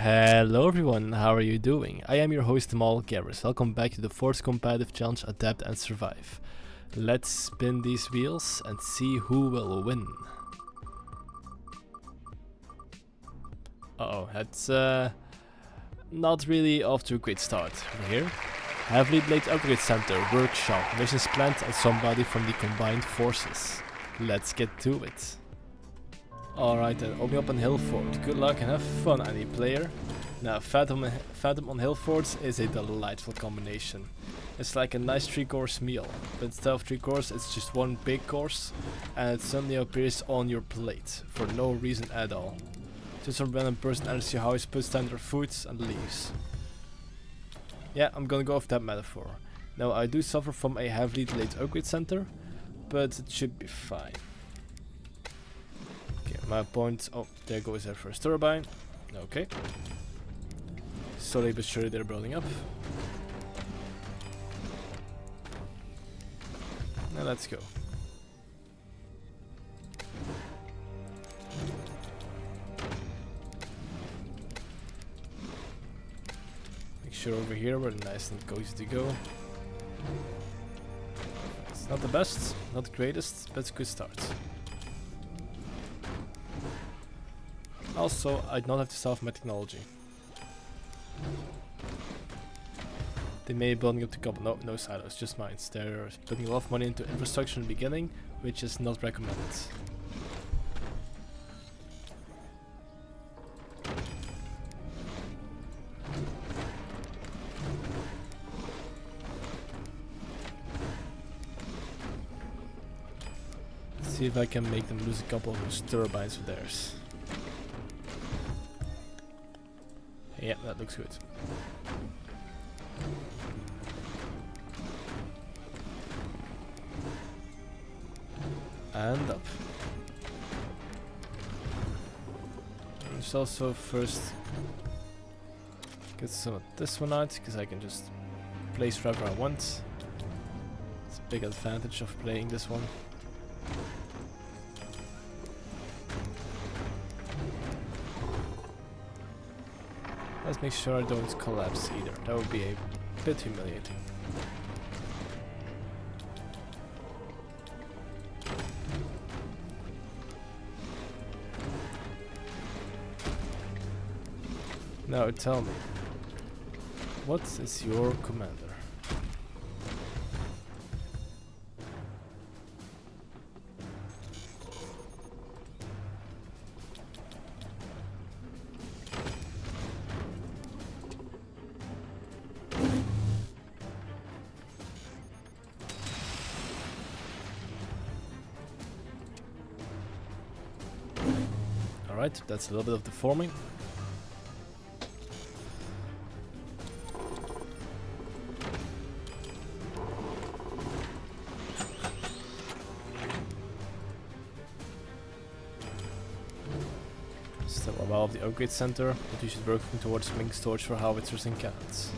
Hello everyone, how are you doing? I am your host Mal Garris. Welcome back to the 4th competitive challenge Adapt and Survive. Let's spin these wheels and see who will win. Uh-oh, that's not really off to a great start. Here, Heavily Blade Upgrade Center, Workshop, Missions Planned and somebody from the Combined Forces. Let's get to it. Alright then, opening up on Hillfort. Good luck and have fun, any player. Now, Phantom on Hillfort is a delightful combination. It's like a nice 3-course meal, but instead of 3 courses, it's just one big course, and it suddenly appears on your plate, for no reason at all. Just some random person enters your house, puts down their food, and leaves. Yeah, I'm gonna go with that metaphor. Now, I do suffer from a heavily delayed upgrade center, but it should be fine. Okay, my point. Oh, there goes our first turbine. Okay. Slowly but surely they're building up. Now let's go. Make sure over here we're nice and cozy to go. It's not the best, not the greatest, but it's a good start. Also, I don't have to solve my technology. They may be building up the couple. No silos, just mines. They're putting a lot of money into infrastructure in the beginning, which is not recommended. Let's see if I can make them lose a couple of those turbines of theirs. Yeah, that looks good. And up. Let's also first get some of this one out, because I can just place wherever I want. It's a big advantage of playing this one. Let's make sure I don't collapse either. That would be a bit humiliating. Now tell me, what is your commander? Alright, that's a little bit of the forming. Still a while of the upgrade center, but you should work towards making storage for howitzers and cannons.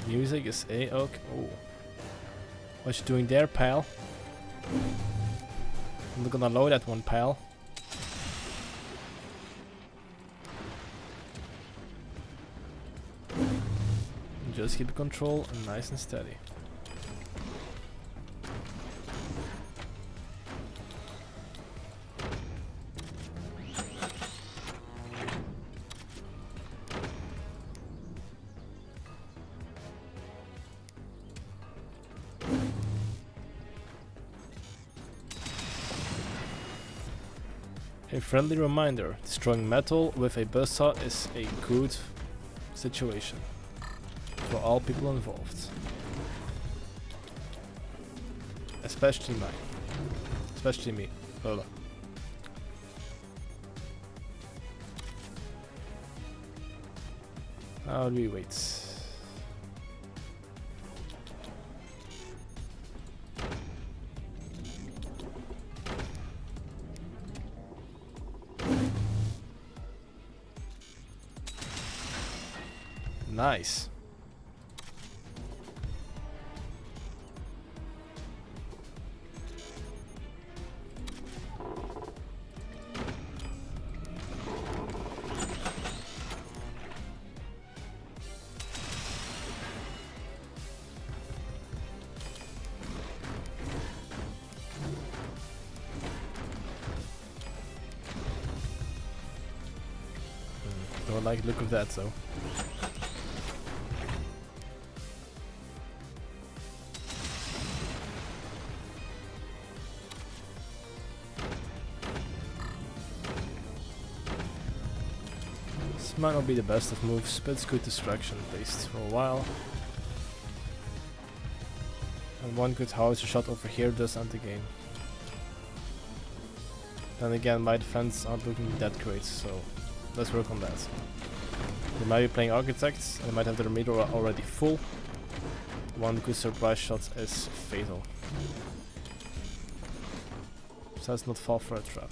Music is a-okay. Oh. What you doing there, pal? I'm not gonna load that one, pal. Just keep control and nice and steady. A friendly reminder, destroying metal with a buzzsaw is a good situation for all people involved. Especially mine. Especially me. Lola. How do we wait? Nice. Don't like the look of that though. This might not be the best of moves, but it's good distraction at least for a while. And one good howitzer shot over here does end the game. Then again, my defense aren't looking that great, so let's work on that. They might be playing architects, and they might have their meter already full. One good surprise shot is fatal. So let's not fall for a trap.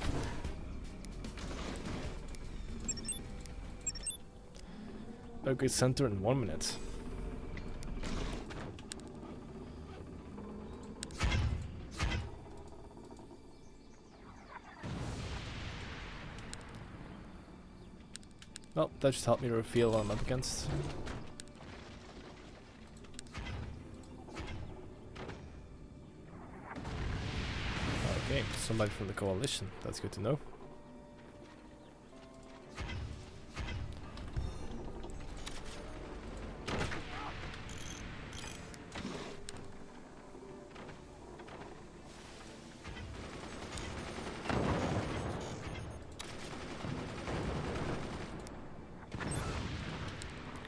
Upgrade center in 1 minute. Well, that just helped me reveal what I'm up against. Okay, somebody from the coalition. That's good to know.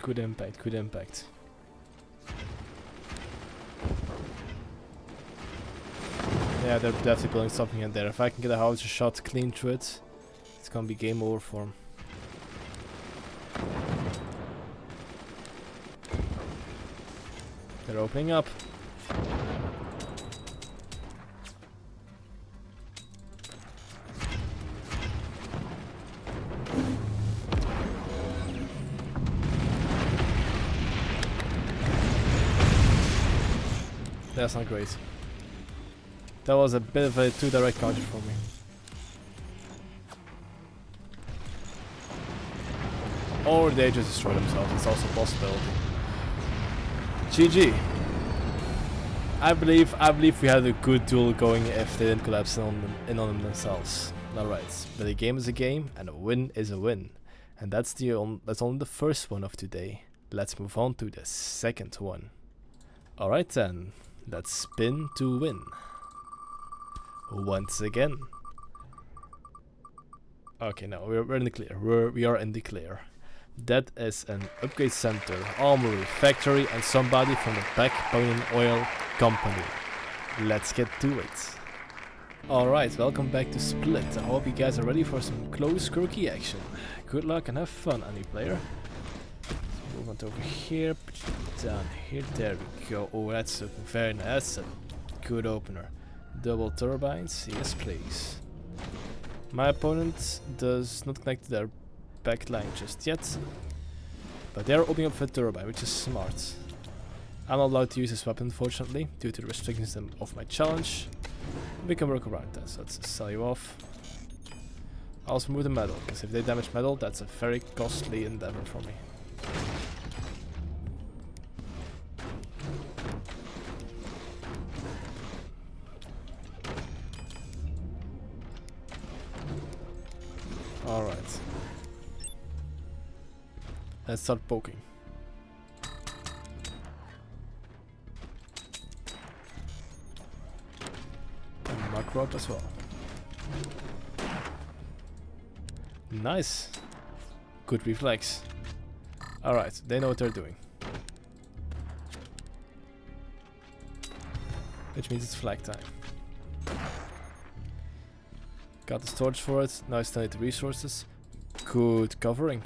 Good impact, good impact. Yeah, they're definitely building something in there. If I can get a howitzer shot clean through it, it's gonna be game over for him. They're opening up. That's not great. That was a bit of a too direct counter for me. Or they just destroy themselves, it's also a possibility. GG. I believe we had a good duel going if they didn't collapse in on them themselves. Alright, but a game is a game and a win is a win. And that's only the first one of today. Let's move on to the second one. Alright then. Let's spin to win. Once again. Okay, no, we're in the clear. We are in the clear. That is an upgrade center, armory, factory, and somebody from the Backbone Oil Company. Let's get to it. Alright, welcome back to Split. I hope you guys are ready for some close quirky action. Good luck and have fun, any player. Move on over here, put you down here, there we go. Oh, that's a very nice, that's a good opener. Double turbines, yes please. My opponent does not connect to their back line just yet, but they are opening up for a turbine, which is smart. I'm not allowed to use this weapon unfortunately, due to the restrictions of my challenge. We can work around that, so let's sell you off. I'll also move the metal, because if they damage metal, that's a very costly endeavor for me. Alright. Let's start poking. And macro up as well. Nice. Good reflex. Alright, they know what they're doing. Which means it's flag time. Got the storage for it, now I still need the resources. Good covering.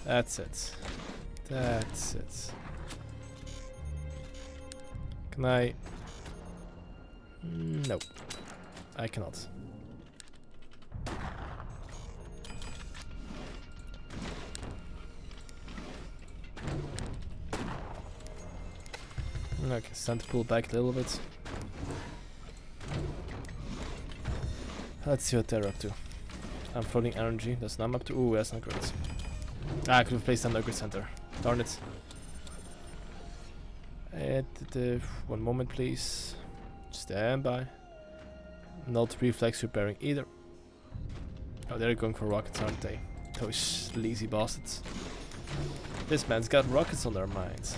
That's it. That's it. Can I? No, I cannot. Okay, it's time to pull back a little bit. Let's see what they're up to. I'm floating energy. That's not I'm up to. Ooh, that's not great. Ah, I could have placed an upgrade center. Darn it. One moment, please. Stand by. Not reflex repairing either. Oh, they're going for rockets, aren't they? Those lazy bastards. This man's got rockets on their minds.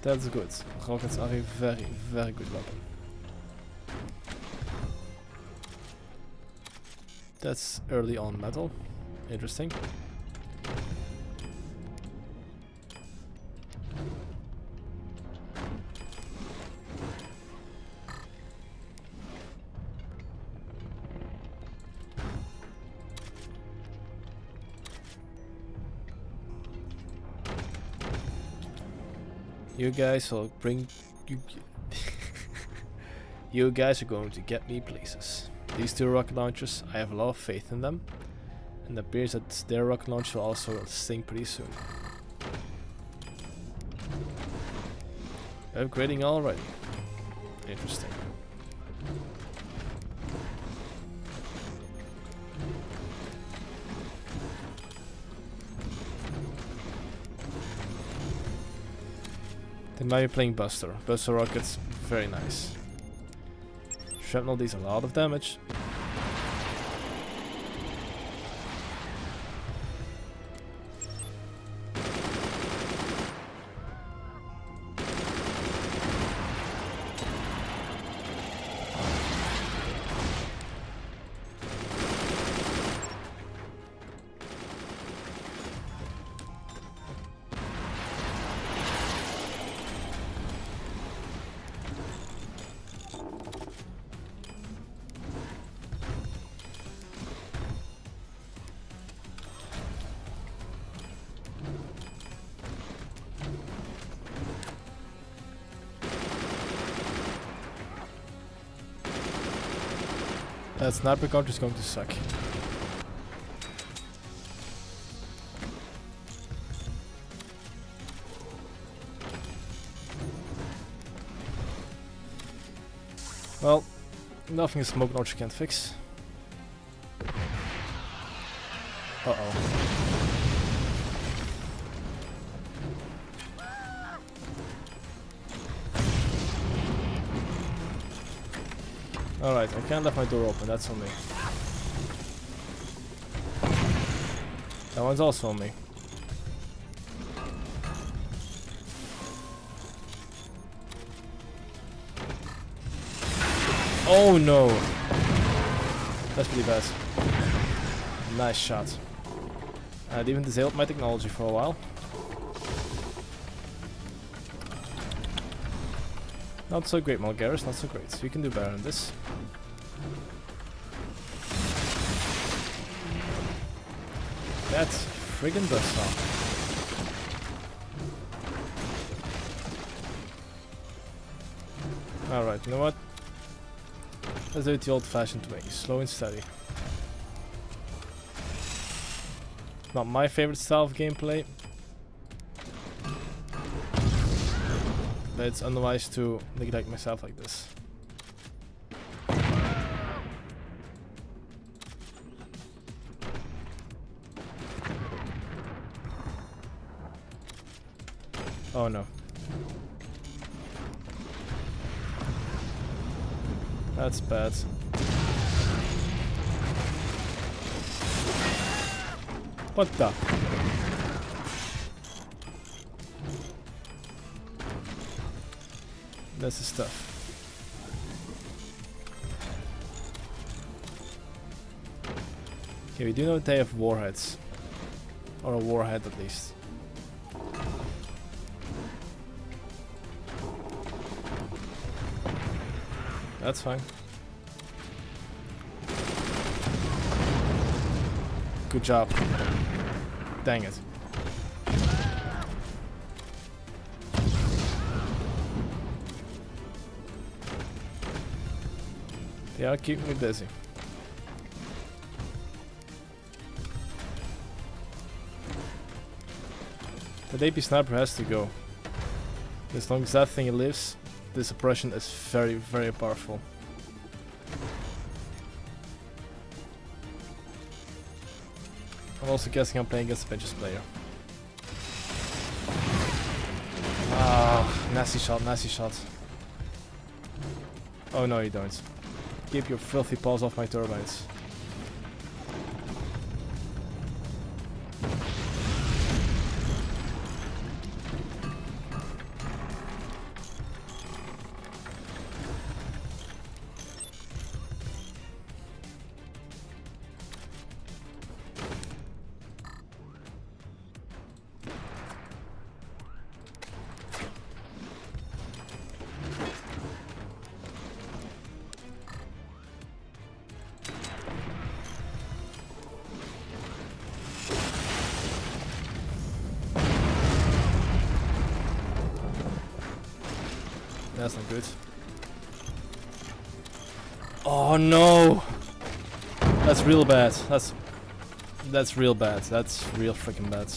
That's good. Rockets are a very, very good weapon. That's early on metal. Interesting. You guys will bring you. You guys are going to get me places. These two rocket launchers, I have a lot of faith in them, and it appears that their rocket launcher will also sink pretty soon. Upgrading already. Interesting. They might be playing Buster. Buster rockets, very nice. Shrapnel deals a lot of damage. That sniper counter is going to suck. Well, nothing a smoke launcher can't fix. Uh-oh. Alright, I can't leave my door open, that's on me. That one's also on me. Oh no! That's pretty bad. Nice shot. I'd even disabled my technology for a while. Not so great, Malgaris, not so great. You can do better than this. That's friggin' buzzsaw. Alright, you know what? Let's do it the old-fashioned way, slow and steady. Not my favorite style of gameplay. But it's unwise to neglect myself like this. Oh no. That's bad. What the? This is tough. Okay, we do know they have warheads. Or a warhead at least. That's fine. Good job. Dang it. Yeah, keep me busy. The AP sniper has to go. As long as that thing lives, this suppression is very, very powerful. I'm also guessing I'm playing against a benches player. Ah, nasty shot, nasty shot. Oh no, you don't. Keep your filthy paws off my turbines. That's not good. Oh no! That's real bad. That's real bad. That's real freaking bad.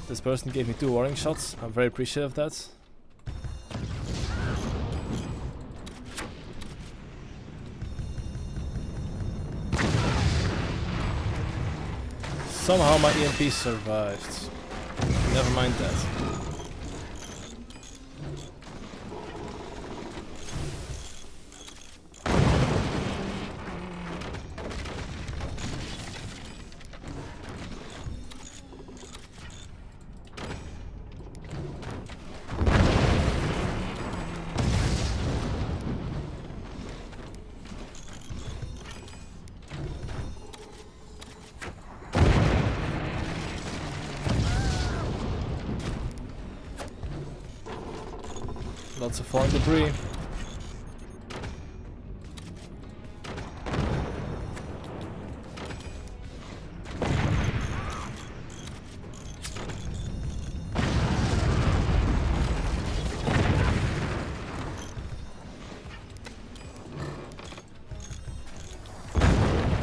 This person gave me 2 warning shots. I'm very appreciative of that. Somehow my EMP survived. Never mind that. Lots of falling debris.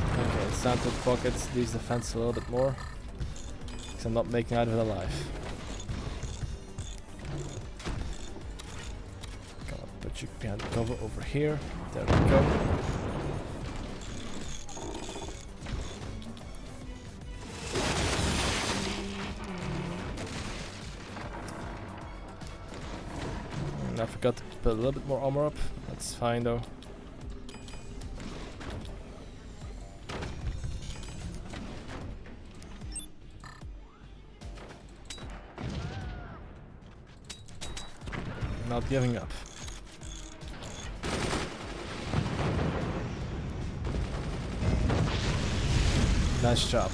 Okay, it's time to pocket these defense a little bit more, because I'm not making out of it alive. Put you behind the cover over here. There we go. And I forgot to put a little bit more armor up. That's fine though. Not giving up. Nice job.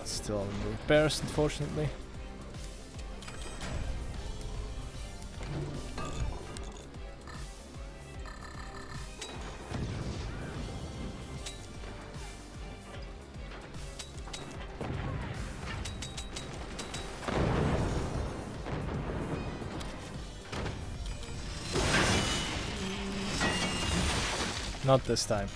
Still in repairs, unfortunately. Not this time.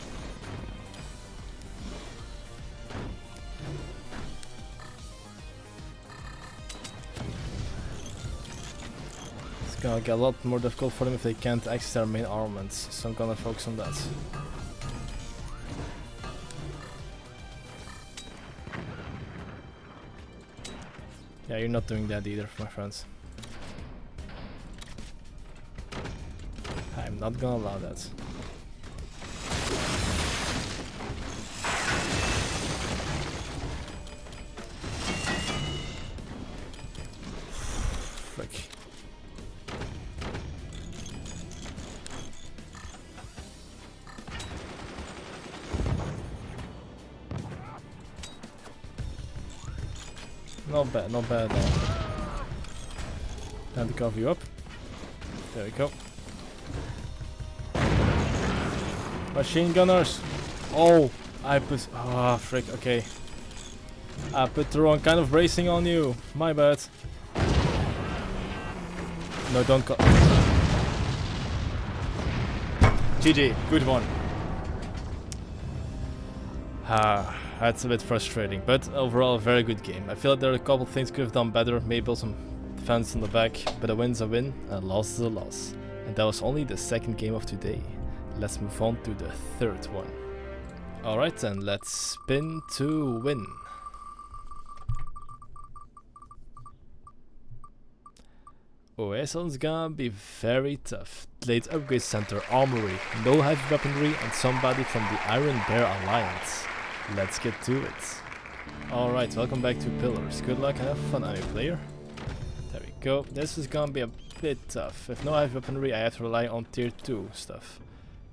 It's gonna get a lot more difficult for them if they can't access their main armaments, so I'm gonna focus on that. Yeah, you're not doing that either, my friends. I'm not gonna allow that. Frick. Not bad, not bad at all. Time to cover you up. There we go. Machine gunners! Oh! I put. Ah, frick, okay. I put the wrong kind of bracing on you. My bad. No, don't go. GG, good one. That's a bit frustrating, but overall a very good game. I feel like there are a couple things could have done better, maybe some defense on the back, but a win's a win, and a loss is a loss. And that was only the second game of today. Let's move on to the third one. Alright then, let's spin to win. Oh, this one's gonna be very tough. Late Upgrade Center, Armory, no heavy weaponry, and somebody from the Iron Bear Alliance. Let's get to it. Alright, welcome back to Pillars. Good luck and have fun, I'm a player. There we go. This is gonna be a bit tough. With no heavy weaponry, I have to rely on tier 2 stuff.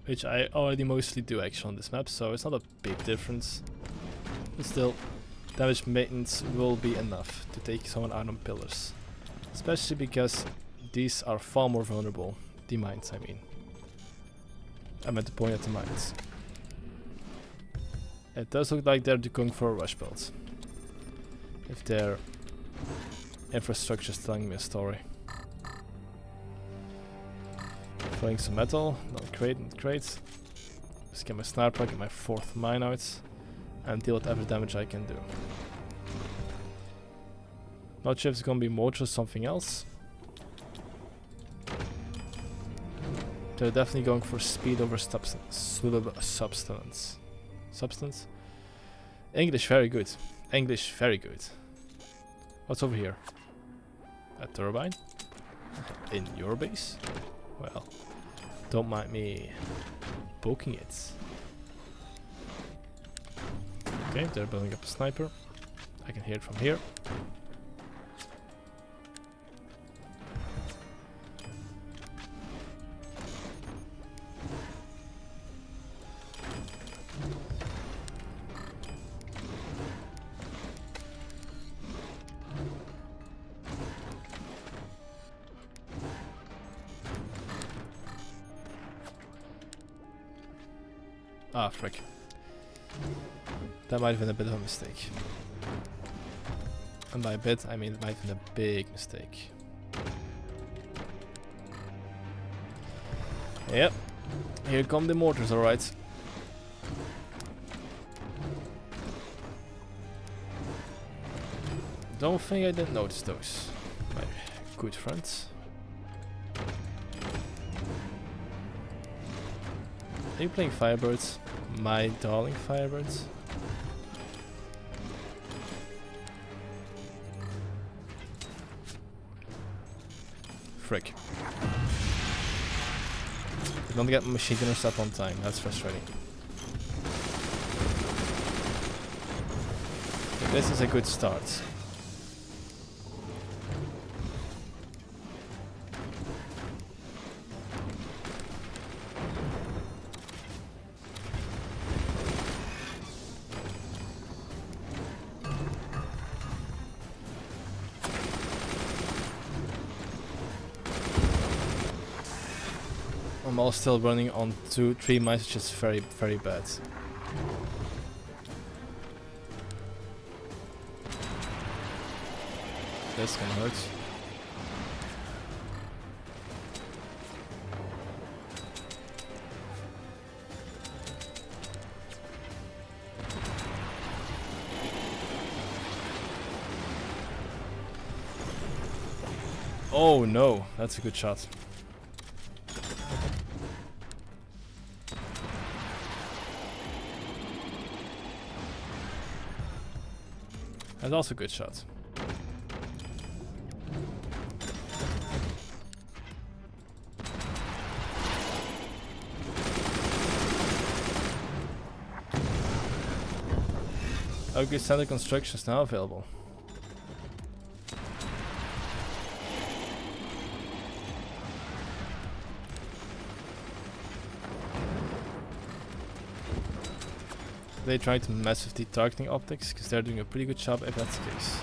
Which I already mostly do actually on this map, so it's not a big difference. But still, damage maintenance will be enough to take someone out on Pillars. Especially because these are far more vulnerable. The mines, I mean. I meant to point at the mines. It does look like they're going for a rush build. If their infrastructure is telling me a story. Throwing some metal, not great, not great. Just get my sniper, get my 4th mine out, and deal with every damage I can do. Not sure if it's gonna be mortar or something else. They're definitely going for speed over substance. Substance? English very good. English very good. What's over here? A turbine? In your base? Well, don't mind me poking it. Okay, they're building up a sniper. I can hear it from here. Ah, frick. That might have been a bit of a mistake. And by a bit, I mean it might have been a big mistake. Yep. Here come the mortars, alright. Don't think I didn't notice those. My good friends. Are you playing Firebirds? My darling Firebirds? Frick. I don't get my machine gunners up on time, that's frustrating. But this is a good start. I'm all still running on 2-3 mines, which is very, very bad. This can hurt. Oh no, that's a good shot. That's also a good shot. Okay, standard construction is now available. They try to mess with the targeting optics, because they're doing a pretty good job if that's the case.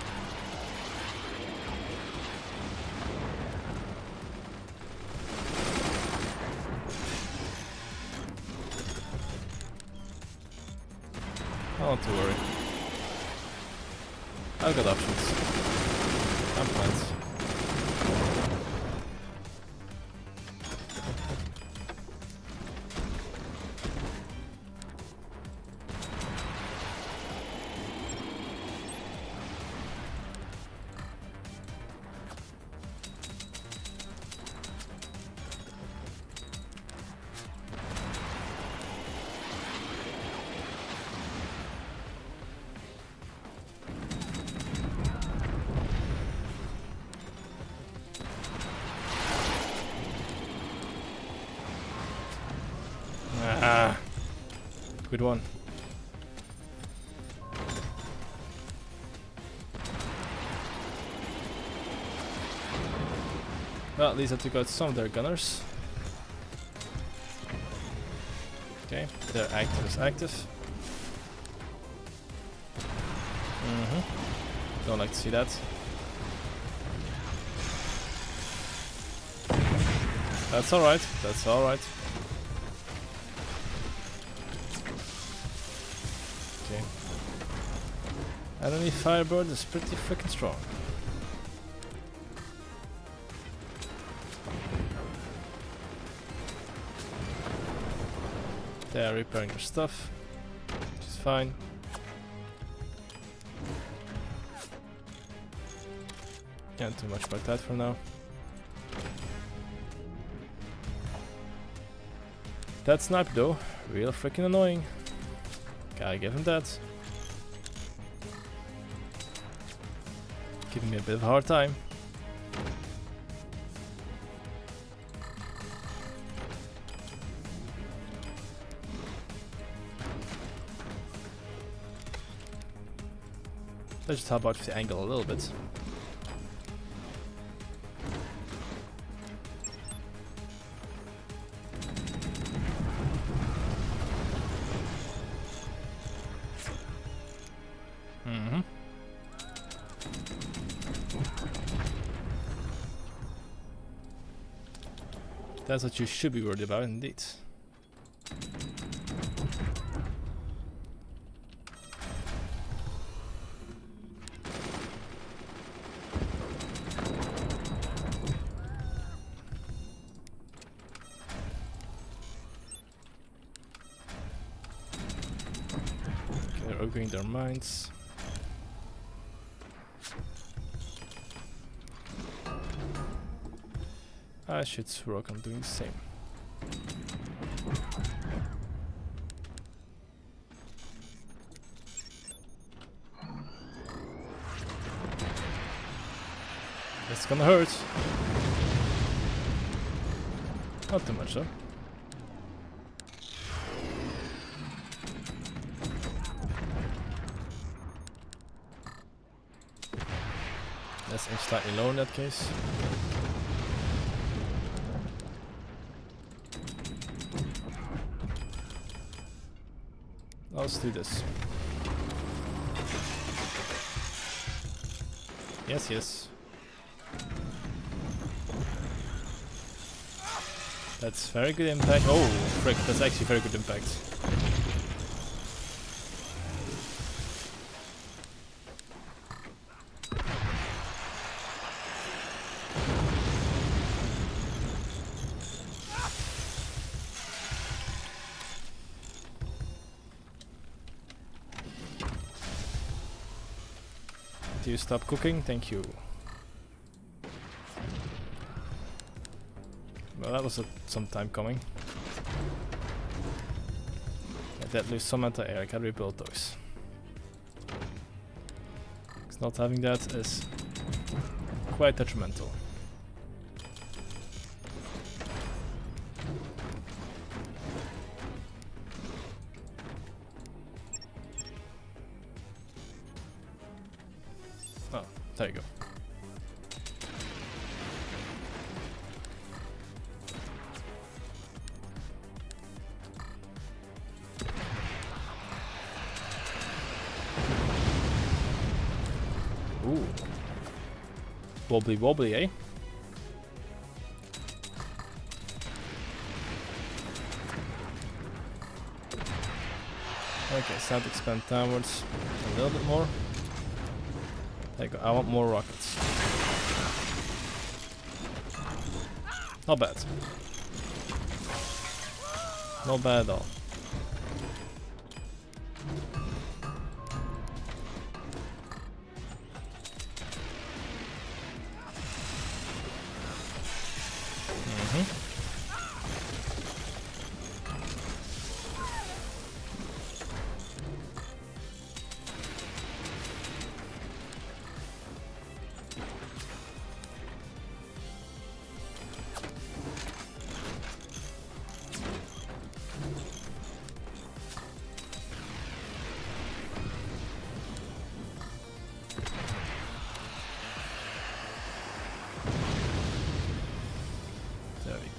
Not to worry. I've got options. I'm plans. Ah, good one. Well, at least I took out some of their gunners. Okay, their active is active. Don't like to see that. That's alright, that's alright. Okay. Enemy Firebird is pretty freaking strong. They are repairing their stuff, which is fine. Can't do much about that for now. That sniper though, real freaking annoying. Gotta give him that. Giving me a bit of a hard time. Let's just help out with the angle a little bit. That's what you should be worried about, indeed. Okay, they're opening their minds. I should work on doing the same. It's gonna hurt. Not too much though. Let's aim slightly low in that case. Let's do this. Yes, yes. That's very good impact. Oh, frick, that's actually very good impact. Do you stop cooking? Thank you. Well, that was some time coming. I did lose some anti-air, I can rebuild those. Because not having that is quite detrimental. Oh, there you go. Ooh. Wobbly wobbly, eh? Okay, it's time to expand downwards a little bit more. There you go. I want more rockets. Not bad. Not bad at all.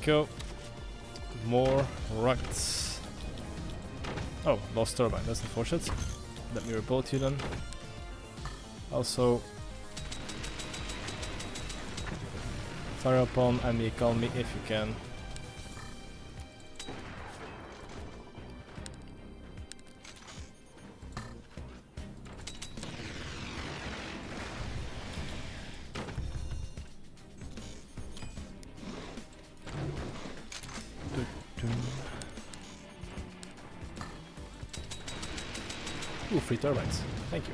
Go. More rockets. Oh, lost turbine. That's unfortunate. Let me rebuild you then. Also, fire upon enemy economy if you can. Ooh, free turbines. Thank you.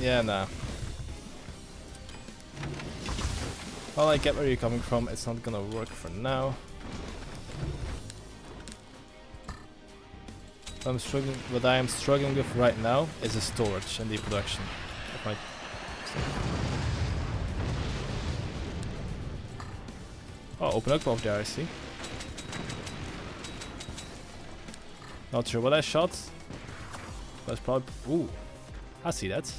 Yeah, nah. Well, I get where you're coming from. It's not gonna work for now. What I am struggling with right now is the storage and the production of my stuff. Oh, open up over there, I see. Not sure what I shot. That's probably... Ooh, I see that.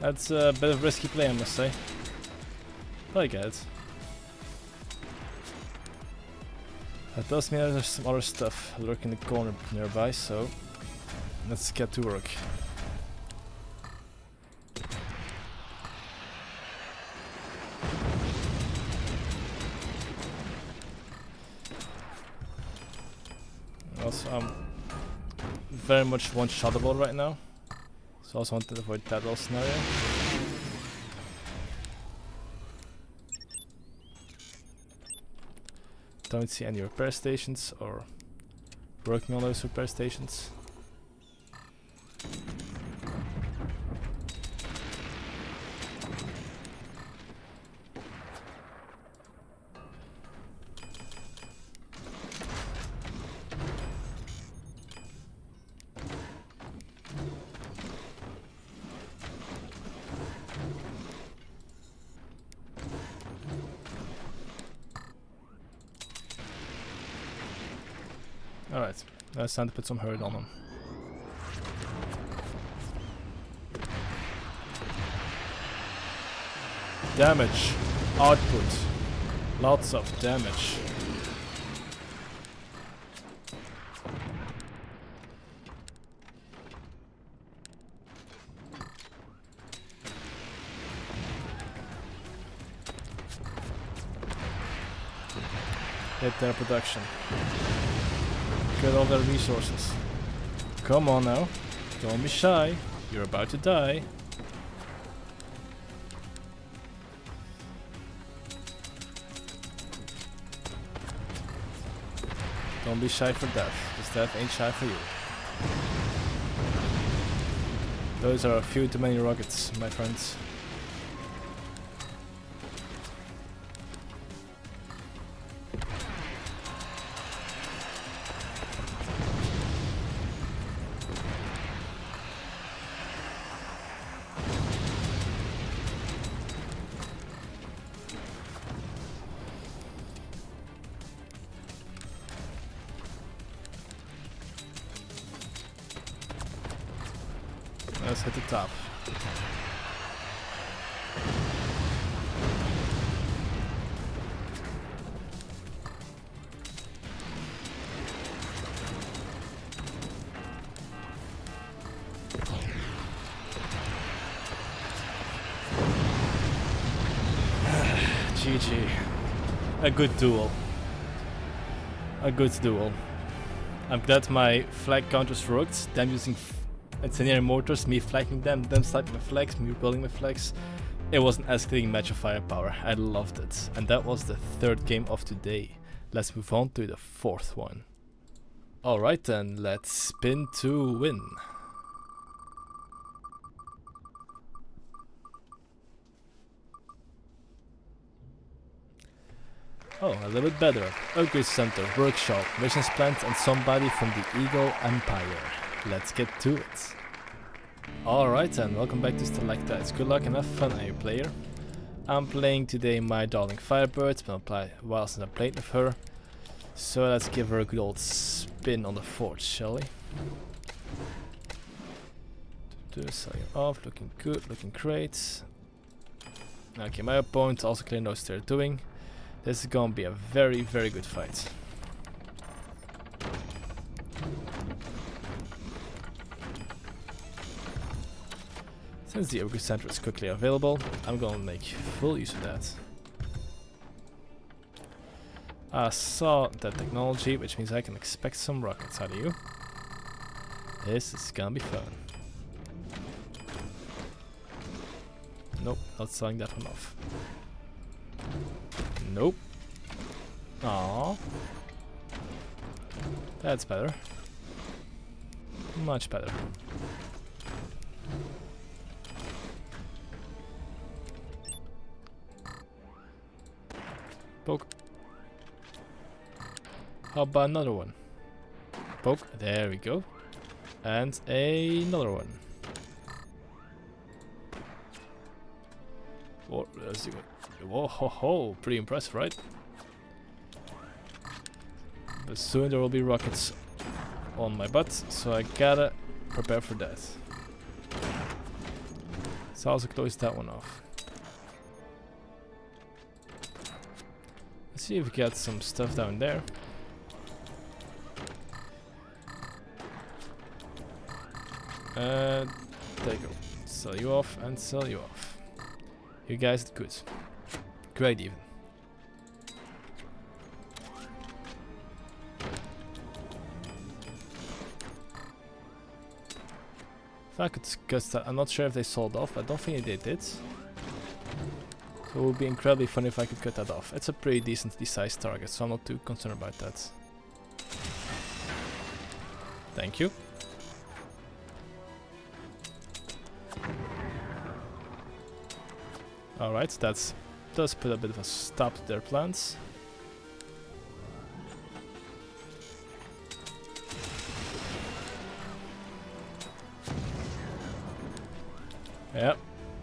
That's a bit of a risky play, I must say. But I get it. That does mean there's some other stuff lurking in the corner nearby, so let's get to work. Also, I'm very much one-shottable right now. So I also want to avoid that little scenario. Don't see any repair stations or working on those repair stations. Alright, now it's time to put some hurt on them. Damage. Output. Lots of damage. Hit their production. Get all their resources. Come on now. Don't be shy. You're about to die. Don't be shy for death, because death ain't shy for you. Those are a few too many rockets, my friends. Let's hit the top. GG. A good duel. A good duel. I'm glad my flag counters worked. Them using incendiary mortars, me flagging them sniping my flags, me building my flags. It was an escalating match of firepower. I loved it. And that was the third game of today. Let's move on to the fourth one. Alright then, let's spin to win. Oh, a little bit better. Upgrade Center, Workshop, Missions Planned and somebody from the Eagle Empire. Let's get to it. Alright then, welcome back to Stalactites. Good luck and have fun, you player. I'm playing today my darling Firebird. It's been a while since I played with her. So let's give her a good old spin on the forge, shall we? Selling off, looking good, looking great. Okay, my opponent also clearly knows what they're doing. This is gonna be a very, very good fight. Since the upgrade center is quickly available, I'm gonna make full use of that. I saw that technology, which means I can expect some rockets out of you. This is gonna be fun. Nope, not selling that one off. Nope. Aww. That's better. Much better. Poke. How about another one? Poke. There we go. And another one. Oh, let's do it. Whoa, ho, ho. Pretty impressive, right? But soon there will be rockets on my butt, so I gotta prepare for that. So I'll also close that one off. Let's see if we get some stuff down there. There you go. Sell you off and sell you off. You guys did good. Great even. If I could discuss that, I'm not sure if they sold off, I don't think they did. So it would be incredibly fun if I could cut that off. It's a pretty decently sized target, so I'm not too concerned about that. Thank you. Alright, that does put a bit of a stop to their plans. Yeah,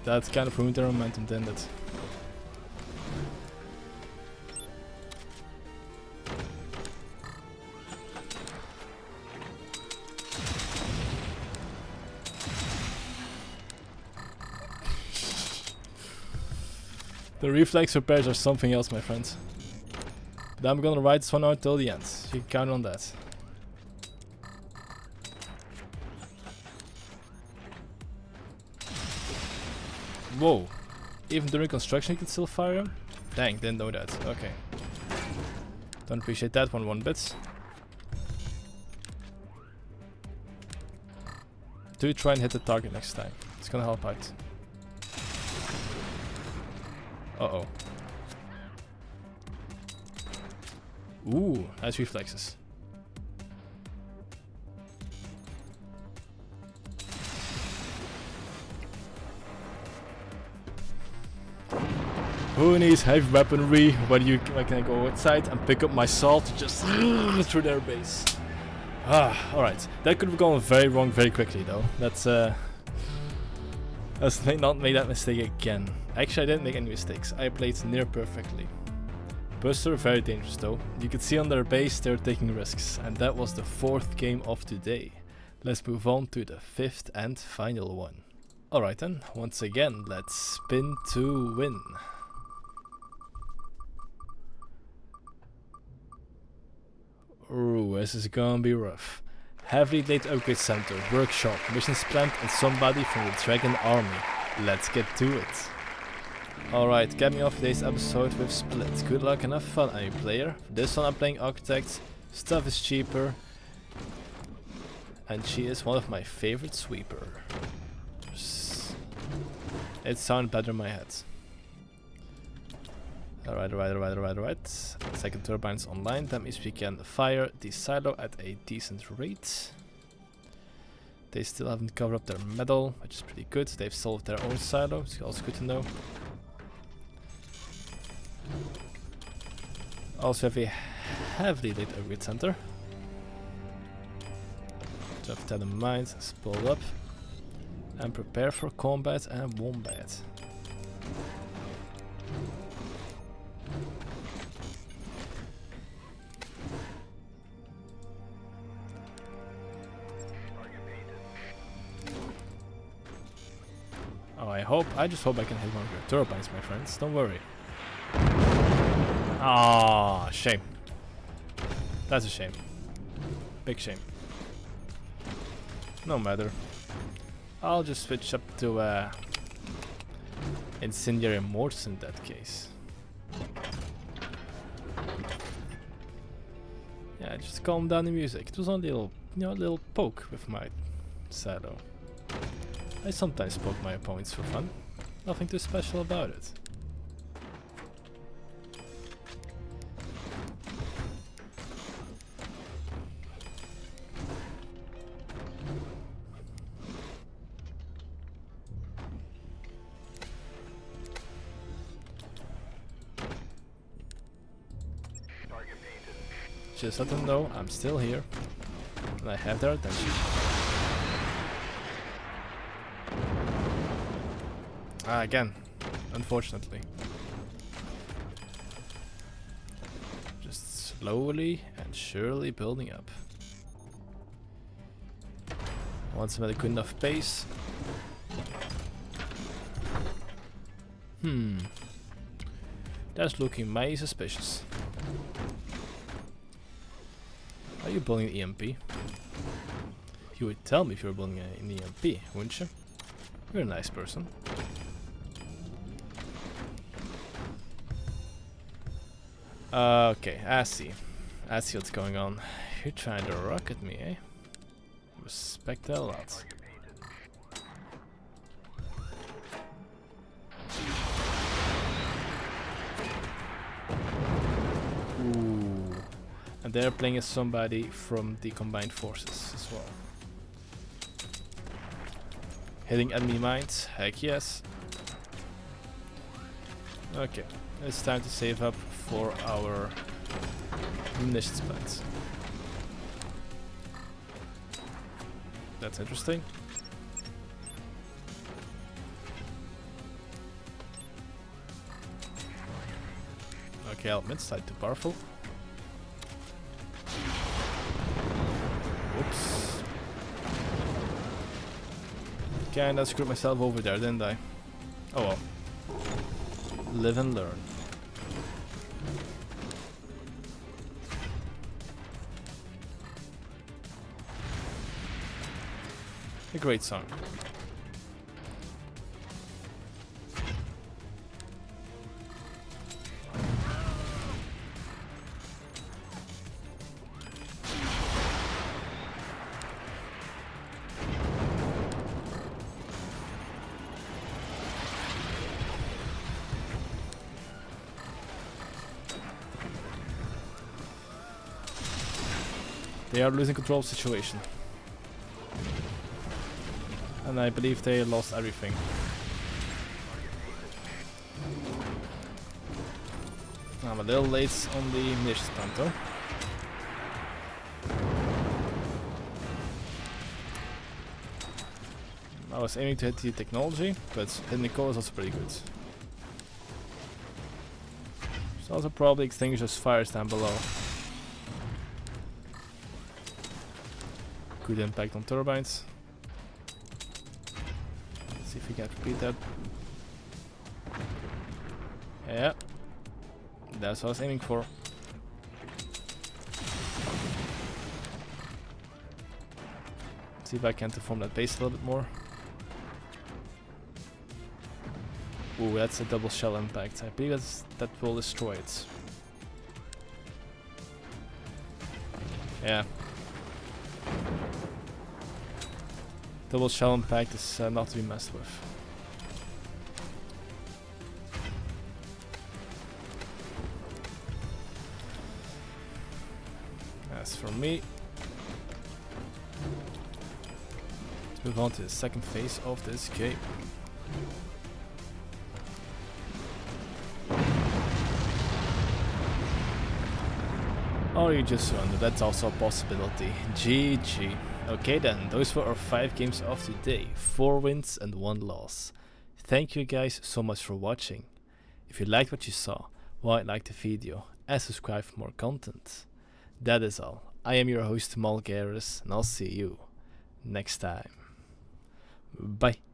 that kind of ruined their momentum, didn't it? The reflex repairs are something else, my friends. But I'm gonna ride this one out till the end. You can count on that. Whoa. Even during construction you can still fire him? Dang, didn't know that. Okay. Don't appreciate that one bit. Do try and hit the target next time. It's gonna help out. Uh-oh. Ooh, nice reflexes. Who needs heavy weaponry when I can go outside and pick up my salt just through their base? Ah, alright. That could have gone very wrong very quickly though. Let's not make that mistake again. Actually, I didn't make any mistakes. I played near perfectly. Buster, very dangerous though. You could see on their base they're taking risks. And that was the fourth game of today. Let's move on to the fifth and final one. Alright then, once again, let's spin to win. Ooh, this is gonna be rough. Heavily delayed upgrade center, workshop, missions planned, and somebody from the Dragon Army. Let's get to it. Alright, capping off today's episode with Split. Good luck and have fun, any player. For this one I'm playing Architect, stuff is cheaper, and she is one of my favorite sweeper. It sounded better in my head. Alright. Second turbine's online, that means we can fire the silo at a decent rate. They still haven't covered up their metal, which is pretty good. They've solved their own silo, it's also good to know. Also have a heavily lit upgrade center. So have that in mind, let's pull up and prepare for combat and wombat. Oh, I just hope I can hit one of your turbines, my friends, don't worry. Ah, shame. That's a shame. Big shame. No matter. I'll just switch up to Incendiary Mortis in that case. Yeah, just calm down the music. It was only a little, little poke with my silo. I sometimes poke my opponents for fun. Nothing too special about it. Just let them know I'm still here and I have their attention. Again, unfortunately. Just slowly and surely building up. Once I'm at a good enough pace. That's looking mighty suspicious. Are you building an EMP? You would tell me if you were building an EMP, wouldn't you? You're a nice person. Okay, I see. I see what's going on. You're trying to rocket me, eh? Respect that a lot. Ooh. And they're playing as somebody from the combined forces as well. Hitting enemy mines, heck yes. Okay, it's time to save up for our munitions plants. That's interesting. Okay, elements slightly too powerful. Whoops. Kinda screwed myself over there, didn't I? Oh well. Live and learn. A great song. They are losing control of the situation. And I believe they lost everything. I'm a little late on the munitions plant though. I was aiming to hit the technology, but hitting the core is also pretty good. There's also probably extinguishers fires down below. Good impact on turbines. Let's see if we can repeat that. Yeah. That's what I was aiming for. See if I can deform that base a little bit more. Ooh, that's a double shell impact. I believe that will destroy it. Yeah. Double shell impact is not to be messed with. As for me, let's move on to the second phase of this game. Or you just surrender, that's also a possibility. GG. Okay then, those were our 5 games of the day. 4 wins and 1 loss. Thank you guys so much for watching. If you liked what you saw, why like the video and subscribe for more content. That is all. I am your host Malgaris and I'll see you next time. Bye.